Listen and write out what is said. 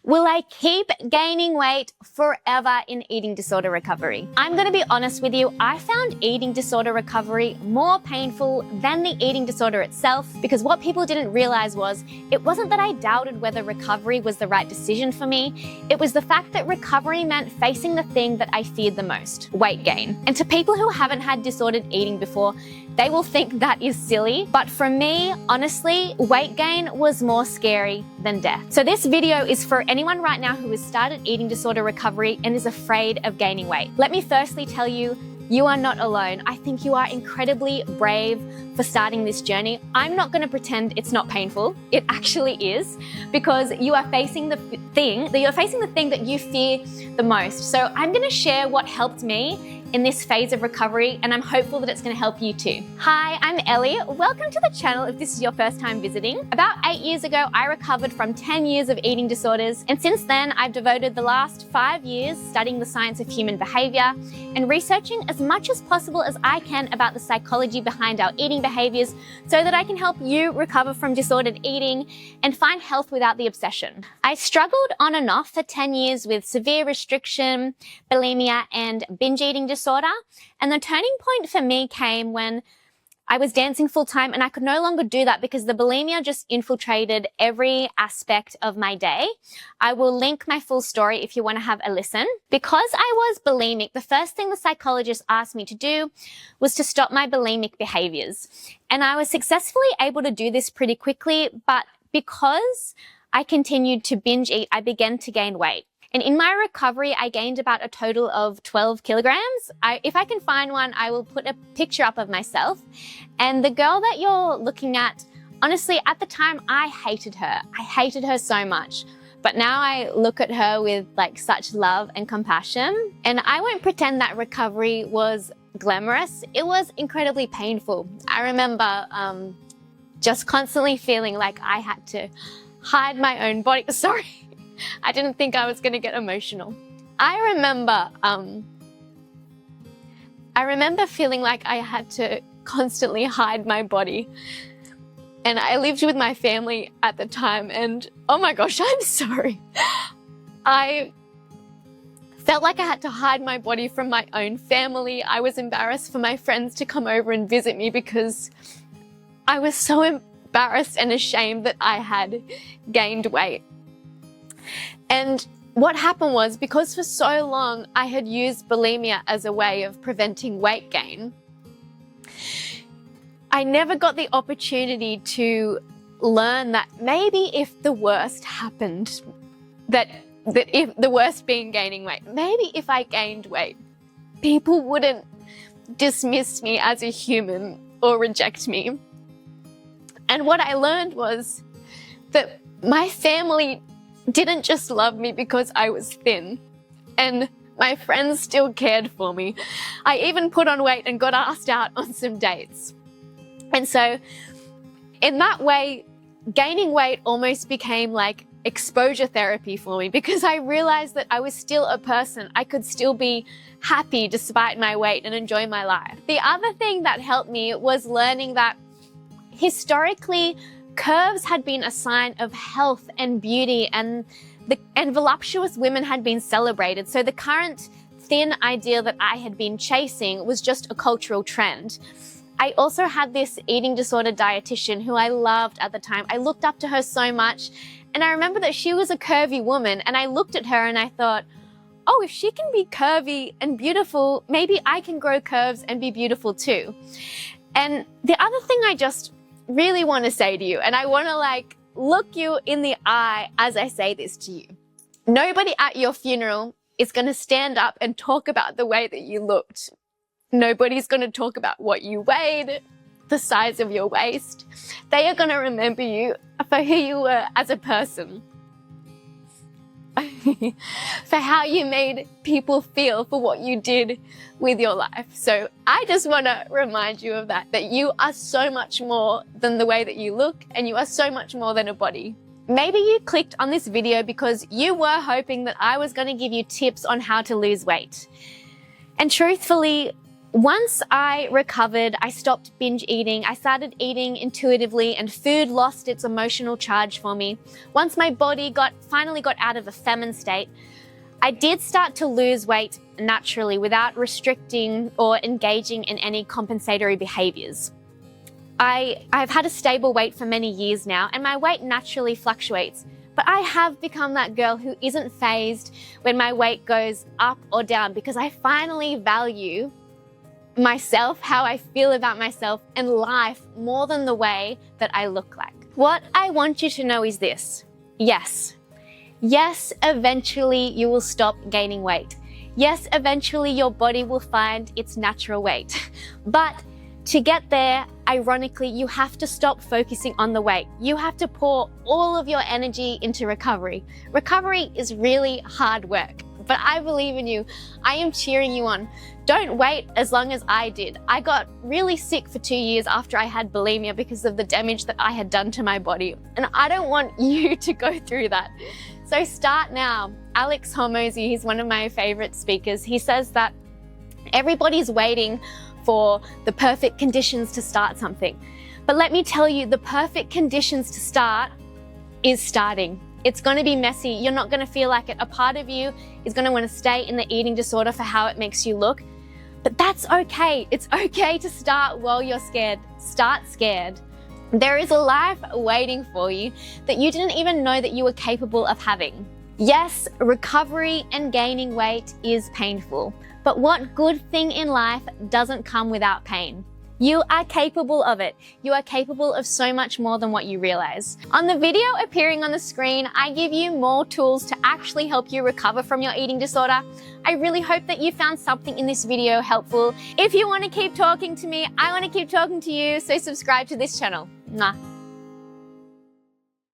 Will I keep gaining weight forever in eating disorder recovery? I'm going to be honest with you, I found eating disorder recovery more painful than the eating disorder itself, because what people didn't realize was it wasn't that I doubted whether recovery was the right decision for me. It was the fact that recovery meant facing the thing that I feared the most, weight gain. And to people who haven't had disordered eating before, they will think that is silly. But for me, honestly, weight gain was more scary than death. So this video is for anyone right now who has started eating disorder recovery and is afraid of gaining weight. Let me firstly tell you, you are not alone. I think you are incredibly brave for starting this journey. I'm not going to pretend it's not painful. It actually is, because you are facing the thing that you fear the most. So I'm going to share what helped me in this phase of recovery, and I'm hopeful that it's going to help you too. Hi, I'm Ellie. Welcome to the channel if this is your first time visiting. About 8 years ago, I recovered from 10 years of eating disorders, and since then, I've devoted the last 5 years studying the science of human behaviour and researching as much as possible as I can about the psychology behind our eating behaviours so that I can help you recover from disordered eating and find health without the obsession. I struggled on and off for 10 years with severe restriction, bulimia, and binge eating disorder. And the turning point for me came when I was dancing full time and I could no longer do that because the bulimia just infiltrated every aspect of my day. I will link my full story if you want to have a listen. Because I was bulimic, the first thing the psychologist asked me to do was to stop my bulimic behaviours. And I was successfully able to do this pretty quickly, but because I continued to binge eat, I began to gain weight. And in my recovery, I gained about a total of 12 kilograms. If I can find one, I will put a picture up of myself. And the girl that you're looking at, honestly, at the time, I hated her. I hated her so much. But now I look at her with like such love and compassion. And I won't pretend that recovery was glamorous. It was incredibly painful. I remember just constantly feeling like I had to hide my own body. Sorry. I didn't think I was going to get emotional. I remember feeling like I had to constantly hide my body. And I lived with my family at the time, and oh my gosh, I'm sorry. I felt like I had to hide my body from my own family. I was embarrassed for my friends to come over and visit me because I was so embarrassed and ashamed that I had gained weight. And what happened was, because for so long I had used bulimia as a way of preventing weight gain, I never got the opportunity to learn that maybe if the worst happened, that if the worst being gaining weight, maybe if I gained weight, people wouldn't dismiss me as a human or reject me. And what I learned was that my family didn't just love me because I was thin, and my friends still cared for me. I even put on weight and got asked out on some dates. And so in that way, gaining weight almost became like exposure therapy for me, because I realized that I was still a person. I could still be happy despite my weight and enjoy my life. The other thing that helped me was learning that historically, curves had been a sign of health and beauty, and voluptuous women had been celebrated. So the current thin ideal that I had been chasing was just a cultural trend. I also had this eating disorder dietitian who I loved at the time. I looked up to her so much, and I remember that she was a curvy woman, and I looked at her and I thought, oh, if she can be curvy and beautiful, maybe I can grow curves and be beautiful too. And the other thing I just really want to say to you, and I want to like look you in the eye as I say this to you. Nobody at your funeral is going to stand up and talk about the way that you looked. Nobody's going to talk about what you weighed, the size of your waist. They are going to remember you for who you were as a person. For how you made people feel, for what you did with your life. So I just want to remind you of that you are so much more than the way that you look, and you are so much more than a body. Maybe you clicked on this video because you were hoping that I was going to give you tips on how to lose weight. And truthfully, Once I recovered, I stopped binge eating. I started eating intuitively and food lost its emotional charge for me. Once my body finally got out of a famine state, I did start to lose weight naturally without restricting or engaging in any compensatory behaviours. I've had a stable weight for many years now, and my weight naturally fluctuates. But I have become that girl who isn't fazed when my weight goes up or down, because I finally value myself, how I feel about myself and life more than the way that I look like. What I want you to know is this. Yes, eventually you will stop gaining weight. Yes, eventually your body will find its natural weight. But to get there, ironically, you have to stop focusing on the weight. You have to pour all of your energy into recovery. Recovery is really hard work, but I believe in you. I am cheering you on. Don't wait as long as I did. I got really sick for 2 years after I had bulimia because of the damage that I had done to my body. And I don't want you to go through that. So start now. Alex Hormozy, he's one of my favorite speakers. He says that everybody's waiting for the perfect conditions to start something. But let me tell you, the perfect conditions to start is starting. It's going to be messy. You're not going to feel like it. A part of you is going to want to stay in the eating disorder for how it makes you look. But that's okay. It's okay to start while you're scared. Start scared. There is a life waiting for you that you didn't even know that you were capable of having. Yes, recovery and gaining weight is painful, but what good thing in life doesn't come without pain? You are capable of it. You are capable of so much more than what you realize. On the video appearing on the screen, I give you more tools to actually help you recover from your eating disorder. I really hope that you found something in this video helpful. If you want to keep talking to me, I want to keep talking to you, so subscribe to this channel. Mwah.